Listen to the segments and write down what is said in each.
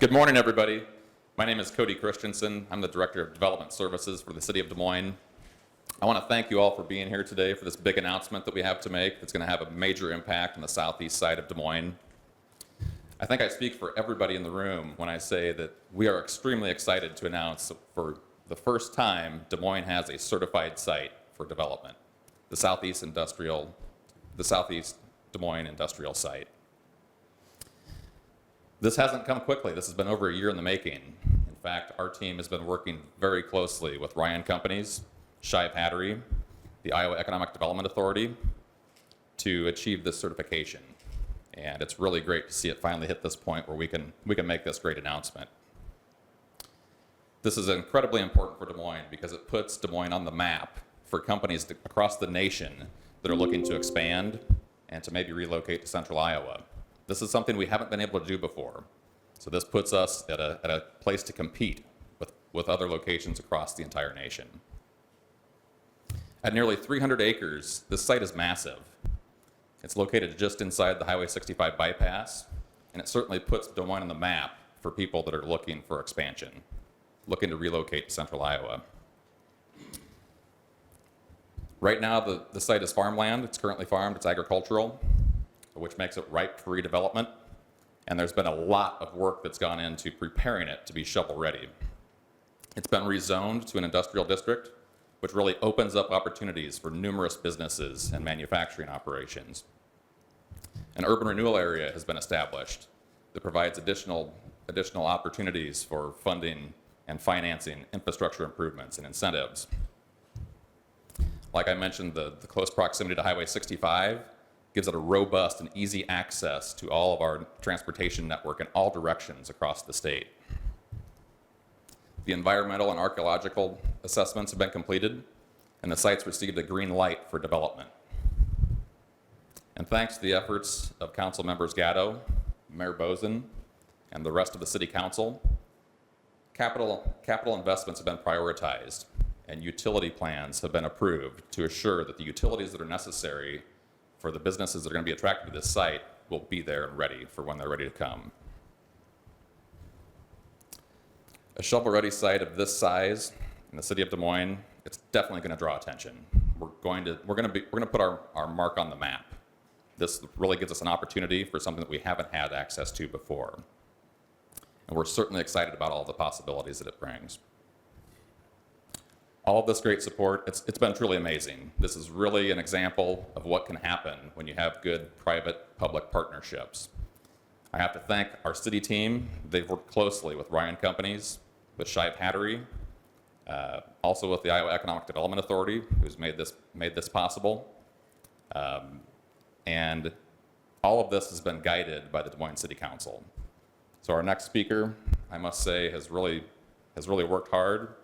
Good morning, everybody. My name is Cody Christensen. I'm the Director of Development Services for the City of Des Moines. I want to thank you all for being here today for this big announcement that we have to make that's going to have a major impact on the southeast side of Des Moines. I think I speak for everybody in the room when I say that we are extremely excited to announce for the first time Des Moines has a certified site for development, the Southeast Des Moines Industrial Site. This hasn't come quickly. This has been over a year in the making. In fact, our team has been working very closely with Ryan Companies, Shive Hattery, the Iowa Economic Development Authority to achieve this certification. And it's really great to see it finally hit this point where we can make this great announcement. This is incredibly important for Des Moines because it puts Des Moines on the map for companies across the nation that are looking to expand and to maybe relocate to central Iowa. This is something we haven't been able to do before. So this puts us at a place to compete with other locations across the entire nation. At nearly 300 acres, this site is massive. It's located just inside the Highway 65 bypass, and it certainly puts Des Moines on the map for people that are looking for expansion, looking to relocate to central Iowa. Right now, the site is farmland. It's currently farmed. It's agricultural, which makes it ripe for redevelopment. And there's been a lot of work that's gone into preparing it to be shovel-ready. It's been rezoned to an industrial district, which really opens up opportunities for numerous businesses and manufacturing operations. An urban renewal area has been established that provides additional opportunities for funding and financing infrastructure improvements and incentives. Like I mentioned, the close proximity to Highway 65 gives it a robust and easy access to all of our transportation network in all directions across the state. The environmental and archaeological assessments have been completed, and the site's received a green light for development. And thanks to the efforts of Council Members Gatto, Mayor Bozen, and the rest of the City Council, capital investments have been prioritized, and utility plans have been approved to assure that the utilities that are necessary for the businesses that are going to be attracted to this site will be there and ready for when they're ready to come. A shovel-ready site of this size in the city of Des Moines, it's definitely going to draw attention. We're going to put our mark on the map. This really gives us an opportunity for something that we haven't had access to before. And we're certainly excited about all the possibilities that it brings. All of this great support, it's been truly amazing. This is really an example of what can happen when you have good private-public partnerships. I have to thank our city team. They've worked closely with Ryan Companies, with Shive Hattery, also with the Iowa Economic Development Authority, who's made this possible. And all of this has been guided by the Des Moines City Council. So our next speaker, I must say, has really worked hard.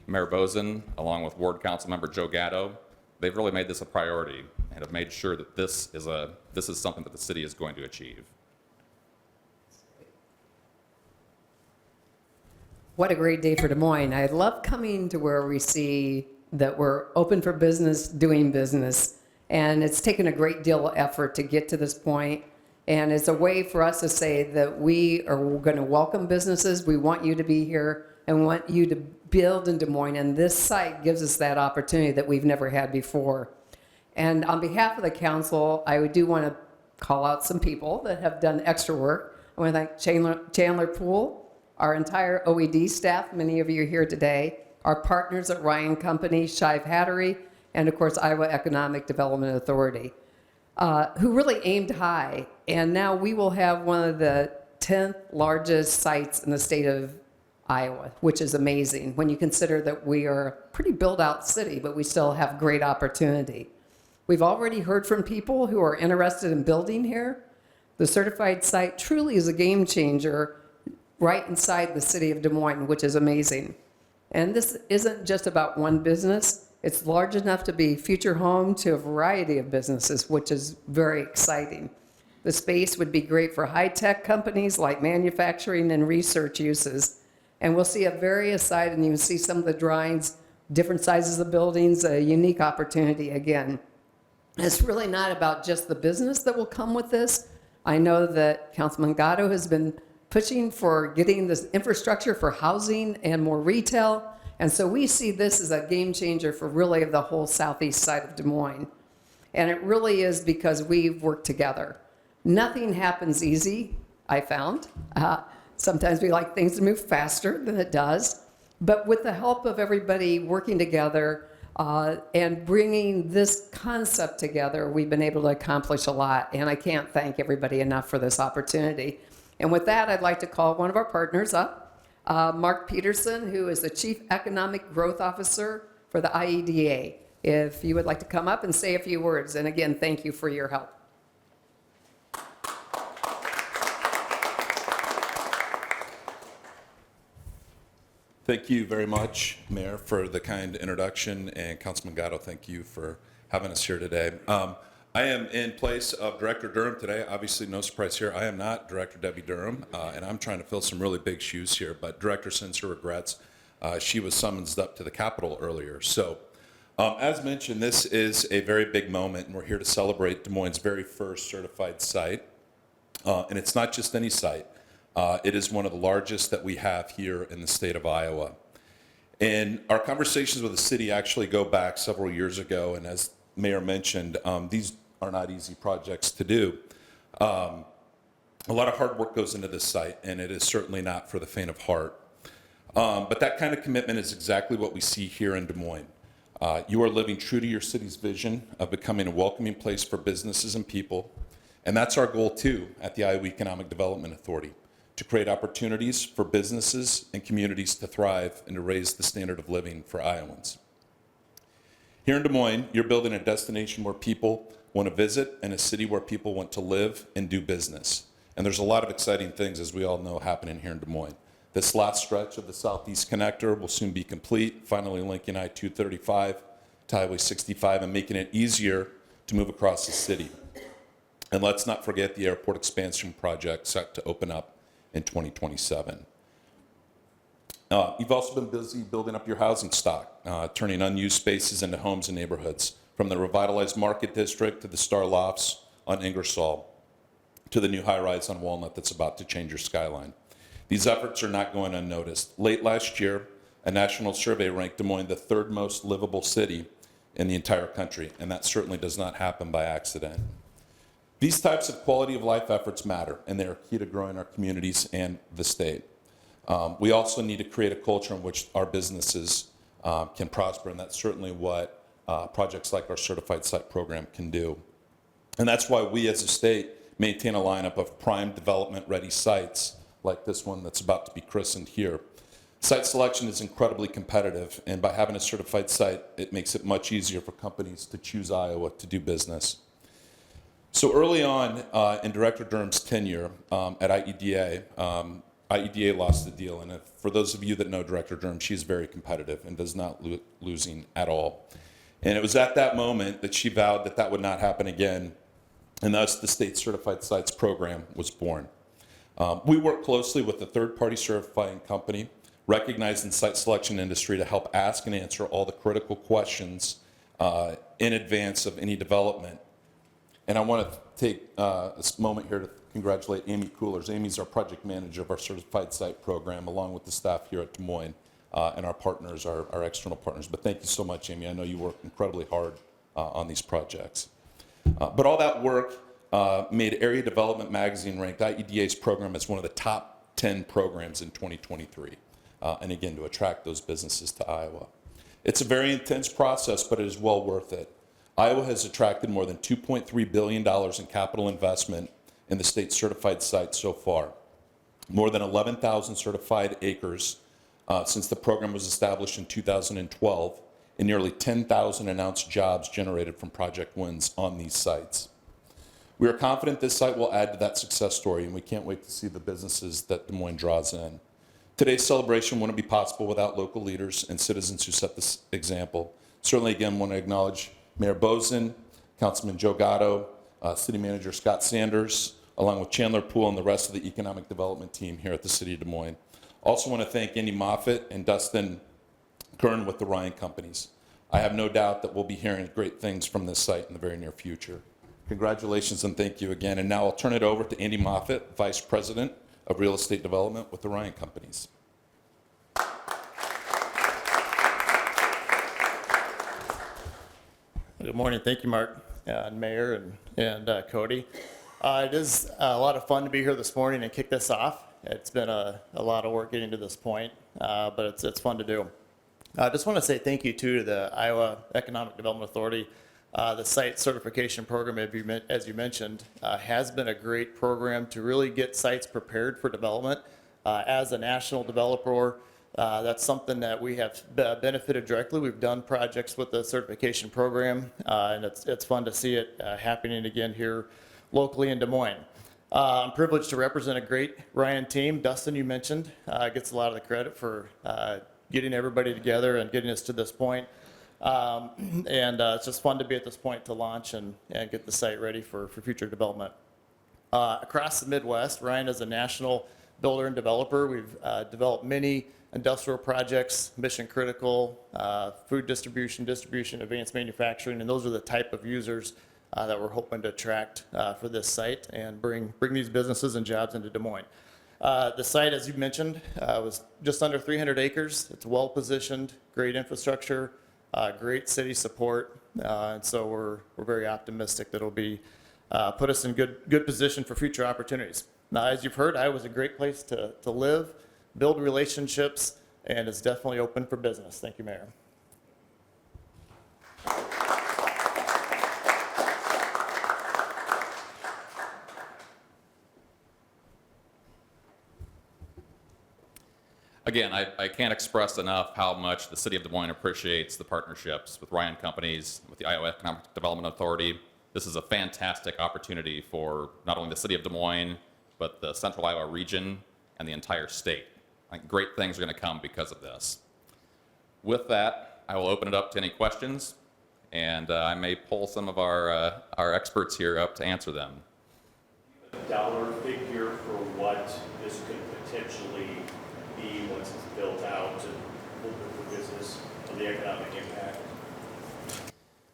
Mayor Bozen, along with Ward Council Member Joe Gatto, they've really made this a priority and have made sure that this is something that the city is going to achieve. What a great day for Des Moines. I love coming to where we see that we're open for business, doing business, and it's taken a great deal of effort to get to this point. And it's a way for us to say that we are going to welcome businesses. We want you to be here and want you to build in Des Moines, and this site gives us that opportunity that we've never had before. And on behalf of the council, I do want to call out some people that have done extra work. I want to thank Chandler Poole, our entire OED staff, many of you are here today, our partners at Ryan Company, Shive Hattery, and of course Iowa Economic Development Authority, who really aimed high. And now we will have one of the 10th largest sites in the state of Iowa, which is amazing when you consider that we are a pretty built out city, but we still have great opportunity. We've already heard from people who are interested in building here. The certified site truly is a game changer right inside the city of Des Moines, which is amazing. And this isn't just about one business. It's large enough to be future home to a variety of businesses, which is very exciting. The space would be great for high-tech companies like manufacturing and research uses. And we'll see a various side, and you can see some of the drawings, different sizes of buildings, a unique opportunity again. It's really not about just the business that will come with this. I know that Councilman Gatto has been pushing for getting this infrastructure for housing and more retail. And so we see this as a game changer for really the whole southeast side of Des Moines. And it really is because we've worked together. Nothing happens easy, I found. Sometimes we like things to move faster than it does. But with the help of everybody working together and bringing this concept together, we've been able to accomplish a lot. And I can't thank everybody enough for this opportunity. And with that, I'd like to call one of our partners up, Mark Peterson, who is the Chief Economic Growth Officer for the IEDA. If you would like to come up and say a few words. And again, thank you for your help. Thank you very much, Mayor, for the kind introduction, and Councilman Gatto, thank you for having us here today. I am in place of Director Durham today. Obviously, no surprise here. I am not Director Debbie Durham, and I'm trying to fill some really big shoes here, but Director sends her regrets. She was summoned up to the Capitol earlier. So, as mentioned, this is a very big moment, and we're here to celebrate Des Moines' very first certified site. And it's not just any site. It is one of the largest that we have here in the state of Iowa. And our conversations with the city actually go back several years ago, and as Mayor mentioned, these are not easy projects to do. A lot of hard work goes into this site, and it is certainly not for the faint of heart. But that kind of commitment is exactly what we see here in Des Moines. You are living true to your city's vision of becoming a welcoming place for businesses and people, and that's our goal too at the Iowa Economic Development Authority, to create opportunities for businesses and communities to thrive and to raise the standard of living for Iowans. Here in Des Moines, you're building a destination where people want to visit and a city where people want to live and do business. And there's a lot of exciting things, as we all know, happening here in Des Moines. This last stretch of the Southeast Connector will soon be complete, finally linking I-235 to Highway 65 and making it easier to move across the city. And let's not forget the airport expansion project set to open up in 2027. You've also been busy building up your housing stock, turning unused spaces into homes and neighborhoods, from the revitalized Market District to the Star Lofts on Ingersoll to the new high-rise on Walnut that's about to change your skyline. These efforts are not going unnoticed. Late last year, a national survey ranked Des Moines the third most livable city in the entire country, and that certainly does not happen by accident. These types of quality of life efforts matter, and they are key to growing our communities and the state. We also need to create a culture in which our businesses can prosper, and that's certainly what projects like our Certified Site program can do. And that's why we as a state maintain a lineup of prime development-ready sites like this one that's about to be christened here. Site selection is incredibly competitive, and by having a certified site, it makes it much easier for companies to choose Iowa to do business. So early on in Director Durham's tenure at IEDA, IEDA lost the deal. And for those of you that know Director Durham, she's very competitive and does not losing at all. And it was at that moment that she vowed that that would not happen again. And thus the State Certified Sites program was born. We work closely with the third-party certifying company, recognized in site selection industry, to help ask and answer all the critical questions in advance of any development. And I want to take this moment here to congratulate Amy Coolers. Amy's our project manager of our Certified Site program, along with the staff here at Des Moines and our partners, our external partners. But thank you so much, Amy. I know you work incredibly hard on these projects. But all that work made Area Development Magazine rank IEDA's program as one of the top 10 programs in 2023. And again, to attract those businesses to Iowa. It's a very intense process, but it is well worth it. Iowa has attracted more than $2.3 billion in capital investment in the state certified sites so far. More than 11,000 certified acres since the program was established in 2012, and nearly 10,000 announced jobs generated from project wins on these sites. We are confident this site will add to that success story, and we can't wait to see the businesses that Des Moines draws in. Today's celebration wouldn't be possible without local leaders and citizens who set this example. Certainly, again, want to acknowledge Mayor Bozen, Councilman Joe Gatto, City Manager Scott Sanders, along with Chandler Poole and the rest of the economic development team here at the City of Des Moines. Also want to thank Andy Moffitt and Dustin Kern with the Ryan Companies. I have no doubt that we'll be hearing great things from this site in the very near future. Congratulations and thank you again. And now I'll turn it over to Andy Moffitt, Vice President of real estate development with the Ryan Companies. Good morning. Thank you, Mark, and Mayor, and Cody. It is a lot of fun to be here this morning and kick this off. It's been a lot of work getting to this point, but it's fun to do. I just want to say thank you, too, to the Iowa Economic Development Authority. The site certification program, as you mentioned, has been a great program to really get sites prepared for development. As a national developer, that's something that we have benefited directly. We've done projects with the certification program, and it's fun to see it happening again here locally in Des Moines. I'm privileged to represent a great Ryan team. Dustin, you mentioned, gets a lot of the credit for getting everybody together and getting us to this point. It's just fun to be at this point to launch and get the site ready for future development. Across the Midwest, Ryan is a national builder and developer. We've developed many industrial projects, mission critical, food distribution, advanced manufacturing, and those are the type of users that we're hoping to attract for this site and bring these businesses and jobs into Des Moines. The site, as you mentioned, was just under 300 acres. It's well positioned, great infrastructure, great city support, and so we're very optimistic that it'll be put us in good position for future opportunities. Now, as you've heard, Iowa's a great place to live, build relationships, and it's definitely open for business. Thank you, Mayor. Again, I can't express enough how much the City of Des Moines appreciates the partnerships with Ryan Companies, with the Iowa Economic Development Authority. This is a fantastic opportunity for not only the City of Des Moines, but the Central Iowa region and the entire state. I think great things are going to come because of this. With that, I will open it up to any questions, and I may pull some of our experts here up to answer them. A dollar figure for what this could potentially be once it's built out and open for business, of the economic impact?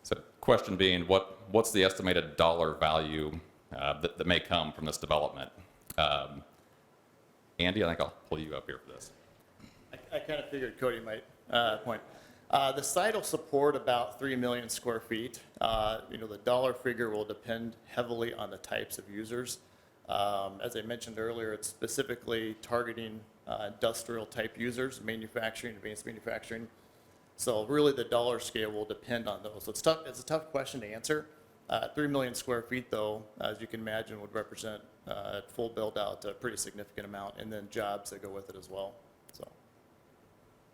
So, question being, what's the estimated dollar value that may come from this development? Andy, I think I'll pull you up here for this. I kind of figured Cody might point. The site will support about 3 million square feet. The dollar figure will depend heavily on the types of users. As I mentioned earlier, it's specifically targeting industrial type users, manufacturing, advanced manufacturing. So really the dollar scale will depend on those. So it's a tough question to answer. 3 million square feet, though, as you can imagine, would represent at full build out a pretty significant amount, and then jobs that go with it as well. So,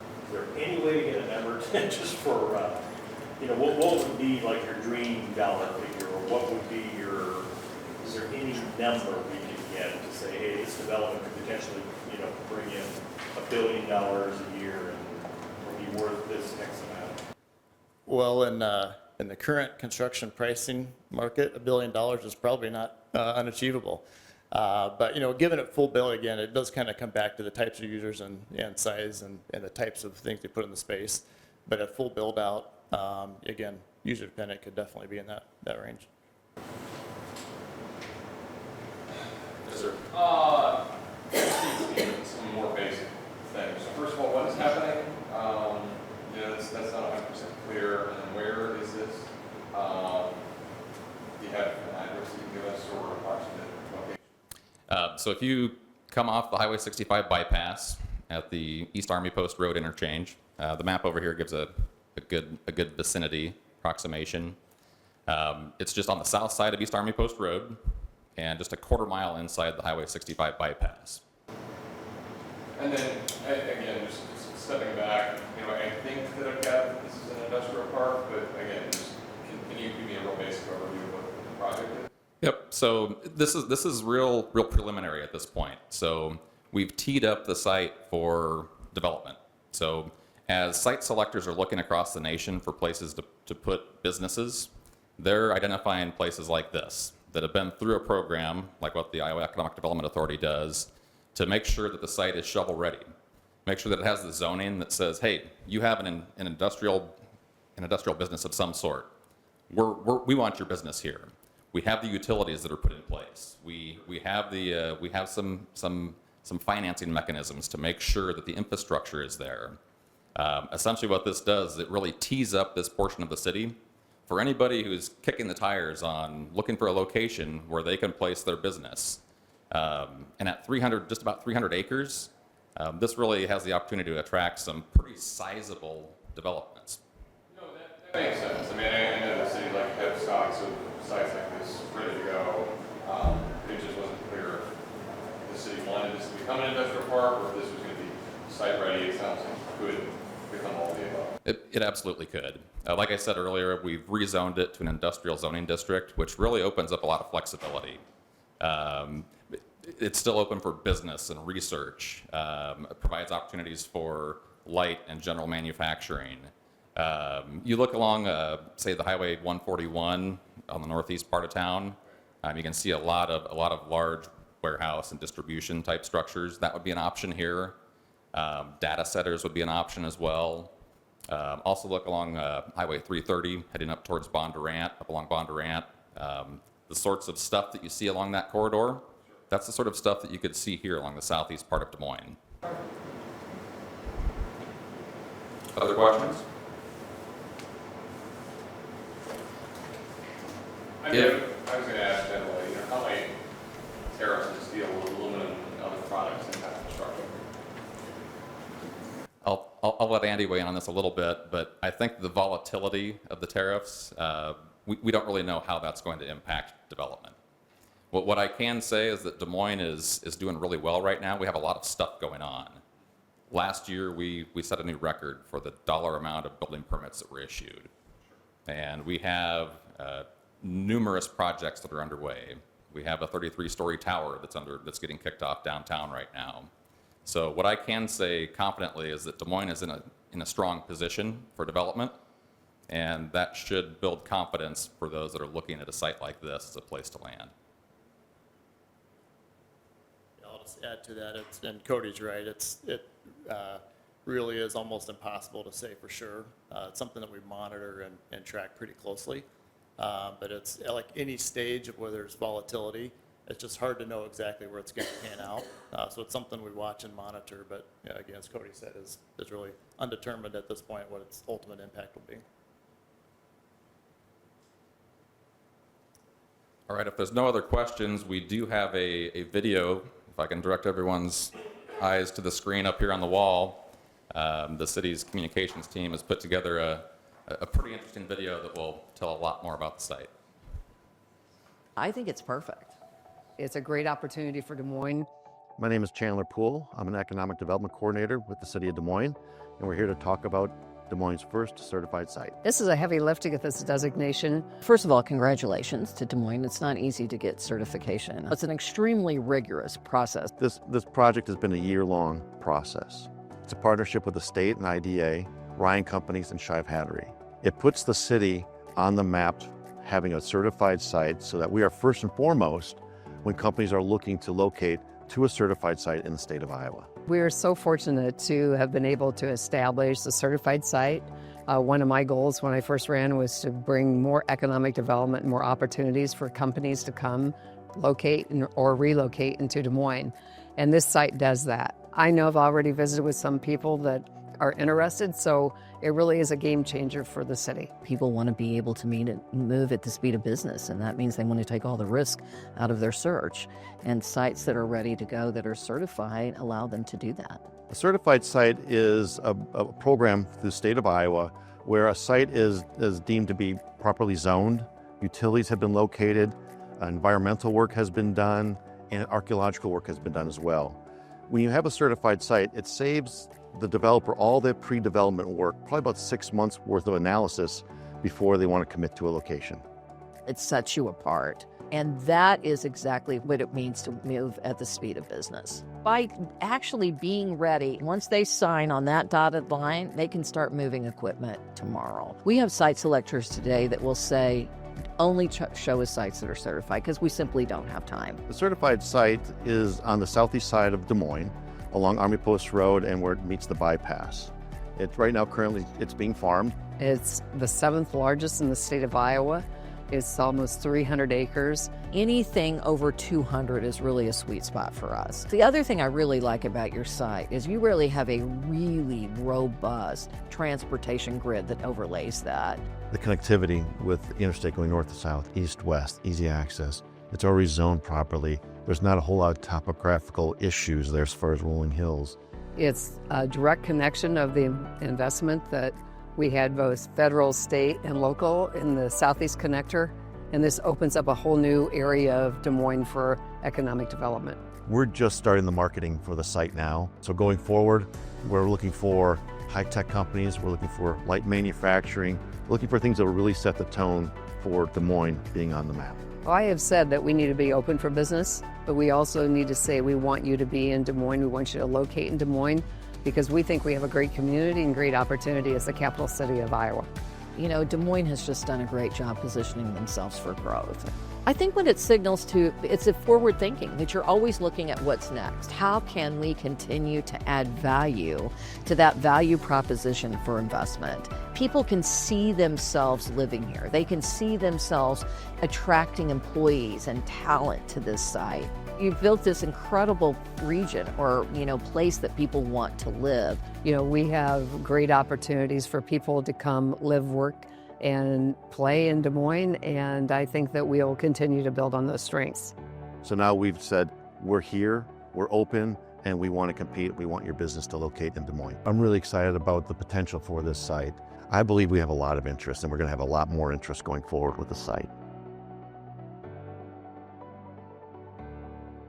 Is there any way to get a number just for, what would be like your dream dollar figure, or what would be is there any number we can get to say, hey, this development could potentially, bring in $1 billion a year and be worth this X amount? well, in the current construction pricing market, $1 billion is probably not unachievable. But given it full build, again, it does kind of come back to the types of users and size and the types of things they put in the space. But at full build out, again, user dependent, could definitely be in that range. Yes, sir. Some more basic things. So first of all, what is happening? That's not 100% clear. And where is this? Do you have an address you can give us or approximate location? So if you come off the Highway 65 bypass at the East Army Post Road interchange, the map over here gives a good vicinity approximation. It's just on the south side of East Army Post Road and just a quarter mile inside the Highway 65 bypass. And then, again, just stepping back, I think that I've got this is an industrial park, but again, just can you give me a real basic overview of what the project is? Yep. So this is real preliminary at this point. So we've teed up the site for development. So as site selectors are looking across the nation for places to put businesses, they're identifying places like this that have been through a program like what the Iowa Economic Development Authority does to make sure that the site is shovel ready. Make sure that it has the zoning that says, hey, you have an industrial business of some sort. We want your business here. We have the utilities that are put in place. We have some some financing mechanisms to make sure that the infrastructure is there. Essentially what this does is it really tees up this portion of the city for anybody who's kicking the tires on looking for a location where they can place their business. And at just about 300 acres, this really has the opportunity to attract some pretty sizable developments. No, that makes sense. I mean, I know the city like to have stocks of sites like this ready to go. It just wasn't clear if the city wanted this to become an industrial park or if this was going to be site ready. It sounds like it could become all the above. It absolutely could. Like I said earlier, we've rezoned it to an industrial zoning district, which really opens up a lot of flexibility. It's still open for business and research. It provides opportunities for light and general manufacturing. You look along, say, the Highway 141 on the northeast part of town. You can see a lot of large warehouse and distribution type structures. That would be an option here. Data centers would be an option as well. Also look along Highway 330, heading up towards Bondurant, up along Bondurant. The sorts of stuff that you see along that corridor, that's the sort of stuff that you could see here along the southeast part of Des Moines. Other questions? I was going to ask generally, how might tariffs and steel, aluminum, and other products impact construction? I'll let Andy weigh in on this a little bit, but I think the volatility of the tariffs, we don't really know how that's going to impact development. What I can say is that Des Moines is doing really well right now. We have a lot of stuff going on. Last year, we set a new record for the dollar amount of building permits that were issued. And we have numerous projects that are underway. We have a 33-story tower that's getting kicked off downtown right now. So what I can say confidently is that Des Moines is in a strong position for development, and that should build confidence for those that are looking at a site like this as a place to land. I'll just add to that, and Cody's right, it really is almost impossible to say for sure. It's something that we monitor and track pretty closely. But it's like any stage of where there's volatility, it's just hard to know exactly where it's going to pan out. So it's something we watch and monitor, but again, as Cody said, is really undetermined at this point what its ultimate impact will be. All right, if there's no other questions, we do have a video, if I can direct everyone's eyes to the screen up here on the wall. The city's communications team has put together a pretty interesting video that will tell a lot more about the site. I think it's perfect. It's a great opportunity for Des Moines. My name is Chandler Poole. I'm an Economic Development Coordinator with the City of Des Moines, and we're here to talk about Des Moines' first certified site. This is a heavy lift to get this designation. First of all, congratulations to Des Moines. It's not easy to get certification. It's an extremely rigorous process. This project has been a year-long process. It's a partnership with the state and IDA, Ryan Companies, and Shive Hattery. It puts the city on the map having a certified site so that we are first and foremost when companies are looking to locate to a certified site in the state of Iowa. We are so fortunate to have been able to establish a certified site. One of my goals when I first ran was to bring more economic development and more opportunities for companies to come locate or relocate into Des Moines. And this site does that. I know I've already visited with some people that are interested, so it really is a game changer for the city. People want to be able to move at the speed of business, and that means they want to take all the risk out of their search. And sites that are ready to go, that are certified, allow them to do that. A certified site is a program through the state of Iowa where a site is deemed to be properly zoned, utilities have been located, environmental work has been done, and archaeological work has been done as well. When you have a certified site, it saves the developer all their pre-development work, probably about 6 months worth of analysis before they want to commit to a location. It sets you apart. And that is exactly what it means to move at the speed of business. By actually being ready, once they sign on that dotted line, they can start moving equipment tomorrow. We have site selectors today that will say, only show us sites that are certified, because we simply don't have time. The certified site is on the southeast side of Des Moines, along Army Post Road and where it meets the bypass. Right now, currently, it's being farmed. It's the 7th largest in the state of Iowa. It's almost 300 acres. Anything over 200 is really a sweet spot for us. The other thing I really like about your site is you really have a really robust transportation grid that overlays that. The connectivity with the interstate going north to south, east, west, easy access. It's already zoned properly. There's not a whole lot of topographical issues there as far as rolling hills. It's a direct connection of the investment that we had both federal, state, and local in the Southeast Connector, and this opens up a whole new area of Des Moines for economic development. We're just starting the marketing for the site now. So going forward, we're looking for high-tech companies, we're looking for light manufacturing, we're looking for things that will really set the tone for Des Moines being on the map. Well, I have said that we need to be open for business, but we also need to say we want you to be in Des Moines, we want you to locate in Des Moines, because we think we have a great community and great opportunity as the capital city of Iowa. You know, Des Moines has just done a great job positioning themselves for growth. I think what it signals to, it's a forward thinking, that you're always looking at what's next. How can we continue to add value to that value proposition for investment? People can see themselves living here. They can see themselves attracting employees and talent to this site. You've built this incredible region or, place that people want to live. We have great opportunities for people to come live, work, and play in Des Moines, and I think that we'll continue to build on those strengths. So now we've said, we're here, we're open, and we want to compete. We want your business to locate in Des Moines. I'm really excited about the potential for this site. I believe we have a lot of interest, and we're going to have a lot more interest going forward with the site.